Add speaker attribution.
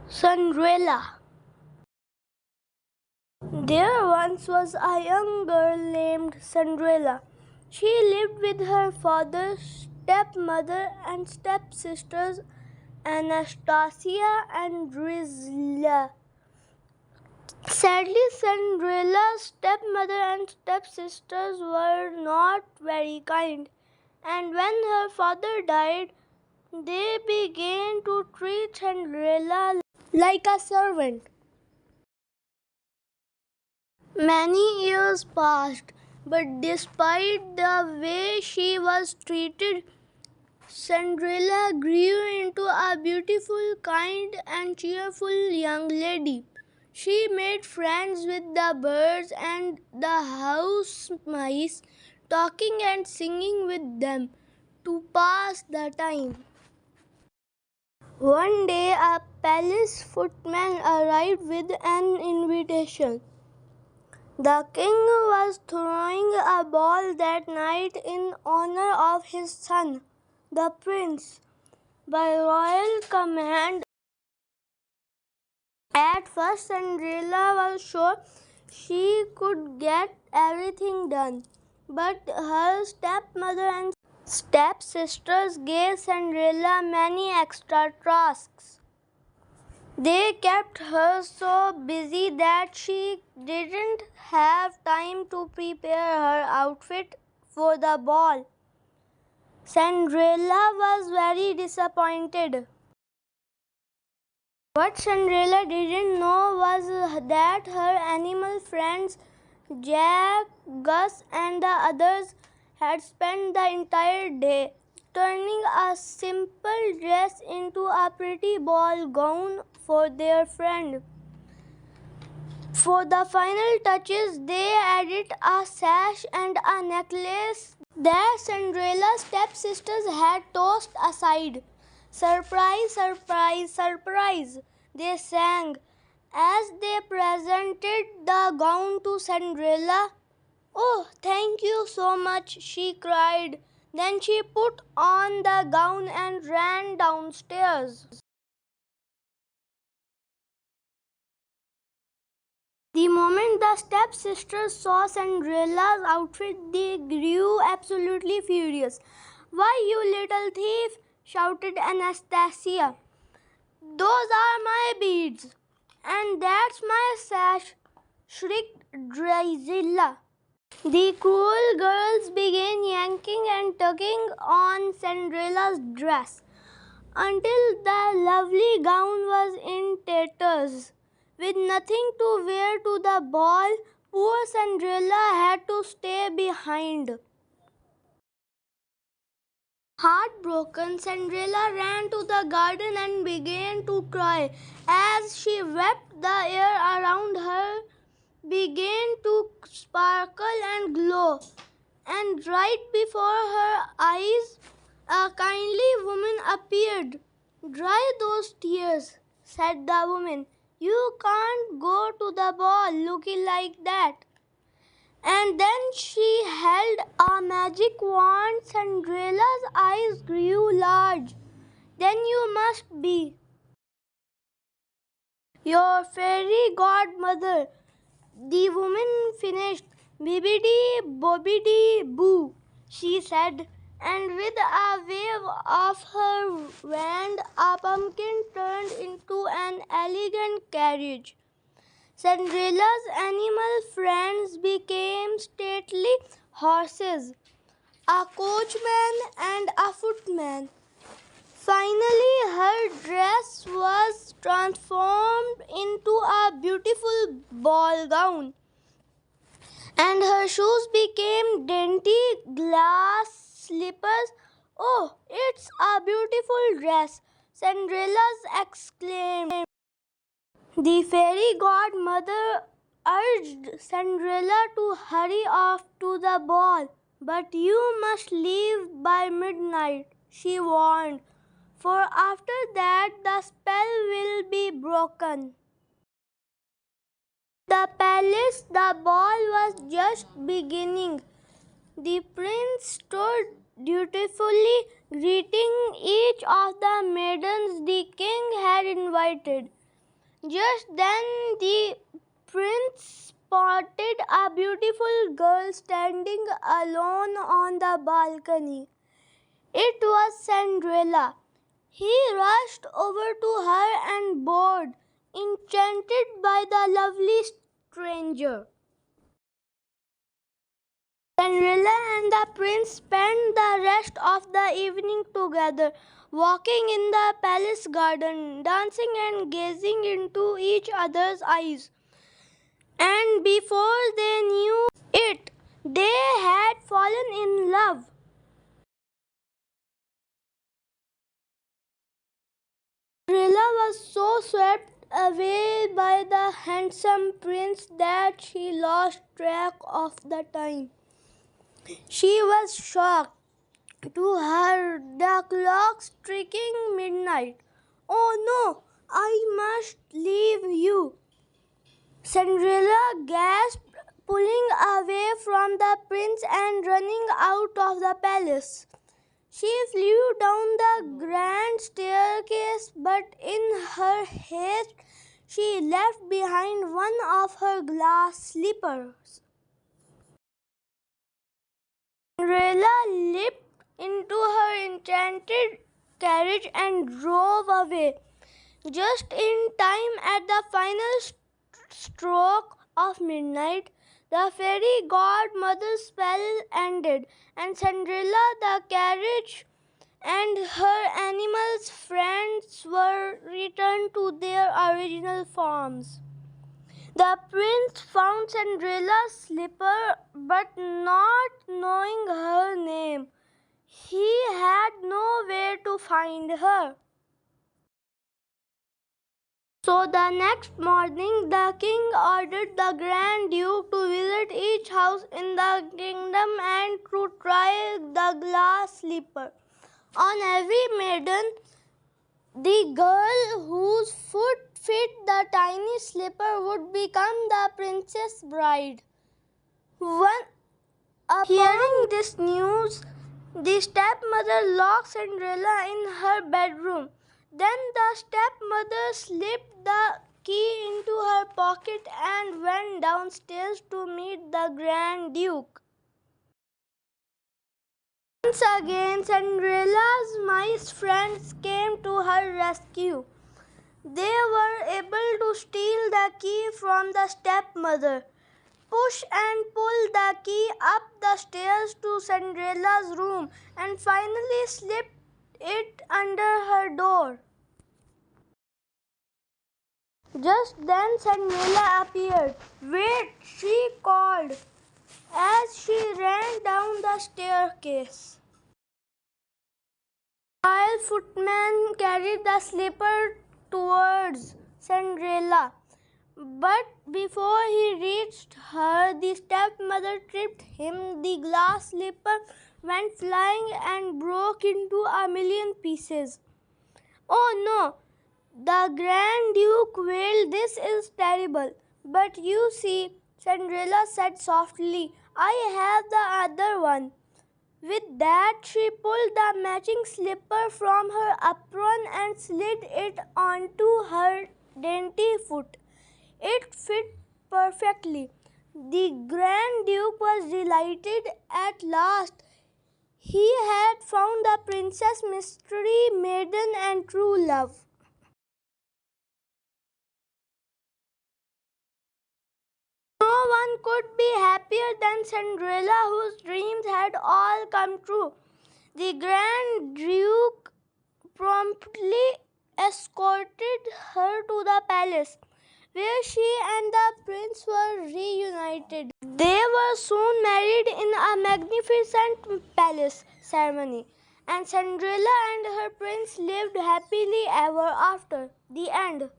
Speaker 1: Cinderella. There once was a young girl named Cinderella. She lived with her father, stepmother, and stepsisters Anastasia and Drizella. Sadly, Cinderella's stepmother and stepsisters were not very kind, and when her father died, they began to treat Cinderella like a servant. Many years passed, but despite the way she was treated, Cinderella grew into a beautiful, kind, and cheerful young lady. She made friends with the birds and the house mice, talking and singing with them to pass the time. One day, a palace footman arrived with an invitation. The king was throwing a ball that night in honor of his son, the prince, by royal command. At first, Cinderella was sure she could get everything done, but her stepmother and stepsisters gave Cinderella many extra tasks. They kept her so busy that she didn't have time to prepare her outfit for the ball. Cinderella was very disappointed. What Cinderella didn't know was that her animal friends Jack, Gus, and the others had spent the entire day turning a simple dress into a pretty ball gown for their friend. For the final touches, they added a sash and a necklace that Cinderella's stepsisters had tossed aside. Surprise, surprise, surprise, they sang as they presented the gown to Cinderella. Oh, thank you so much, she cried. Then she put on the gown and ran downstairs. The moment the stepsisters saw Cinderella's outfit, they grew absolutely furious. Why, you little thief! Shouted Anastasia. Those are my beads, and that's my sash, shrieked Drizella. The cruel girls began yanking and tugging on Cinderella's dress until the lovely gown was in tatters. With nothing to wear to the ball, poor Cinderella had to stay behind. Heartbroken, Cinderella ran to the garden and began to cry. As she wept, the air around her began to sparkle and glow, and right before her eyes, a kindly woman appeared. Dry those tears, said the woman. You can't go to the ball looking like that. And then she held a magic wand. Cinderella's eyes grew large. Then you must be your fairy godmother, the woman finished. Bibbidi bobbidi boo, she said, and with a wave of her wand, a pumpkin turned into an elegant carriage. Cinderella's animal friends became stately horses, a coachman, and a footman. Finally, her dress was transformed into a beautiful ball gown, and her shoes became dainty glass slippers. Oh, it's a beautiful dress, Cinderella exclaimed. The fairy godmother urged Cinderella to hurry off to the ball. But you must leave by midnight, she warned, for after that the spell will be broken. The palace, the ball was just beginning. The prince stood dutifully greeting each of the maidens the king had invited. Just then the prince spotted a beautiful girl standing alone on the balcony. It was Cinderella. He rushed over to her and bowed, enchanted by the lovely stranger. Cinderella and the prince spent the rest of the evening together, walking in the palace garden, dancing and gazing into each other's eyes. And before they knew it, they had fallen in love. Cinderella was so swept away by the handsome prince that she lost track of the time. She was shocked to hear the clock striking midnight. "Oh no, I must leave you," Cinderella gasped, pulling away from the prince and running out of the palace. She flew down the grand staircase, but in her haste she left behind one of her glass slippers. Cinderella leaped into her enchanted carriage and drove away, just in time. At the final stroke of midnight, the fairy godmother's spell ended, and Cinderella, the carriage, and her animals friends were returned to their original forms. The prince found Cinderella's slipper, but not knowing her name, he had nowhere to find her. So the next morning, the king ordered the Grand Duke to visit each house in the kingdom and to try the glass slipper on every maiden. The girl whose foot fit the tiny slipper would become the princess bride. Upon hearing this news, the stepmother locked Cinderella in her bedroom. Then the stepmother slipped the key into her pocket and went downstairs to meet the Grand Duke. Once again, Cinderella's mice friends came to her rescue. They were able to steal the key from the stepmother, push and pull the key up the stairs to Cinderella's room, and finally slip it under her door. Just then Cinderella appeared. "Wait!" she called as she ran down the staircase. While footman carried the slipper towards Cinderella, but before he reached her, the stepmother tripped him. The glass slipper went flying and broke into a million pieces. "Oh no!" the Grand Duke wailed. "This is terrible." "But you see," Cinderella said softly, "I have the other one." With that, she pulled the matching slipper from her apron and slid it onto her dainty foot. It fit perfectly. The Grand Duke was delighted at last. He had found the princess, mystery maiden, and true love. No one could be happier than Cinderella, whose dreams had all come true. The Grand Duke promptly escorted her to the palace, where she and the prince were reunited. They were soon married in a magnificent palace ceremony, and Cinderella and her prince lived happily ever after. The end.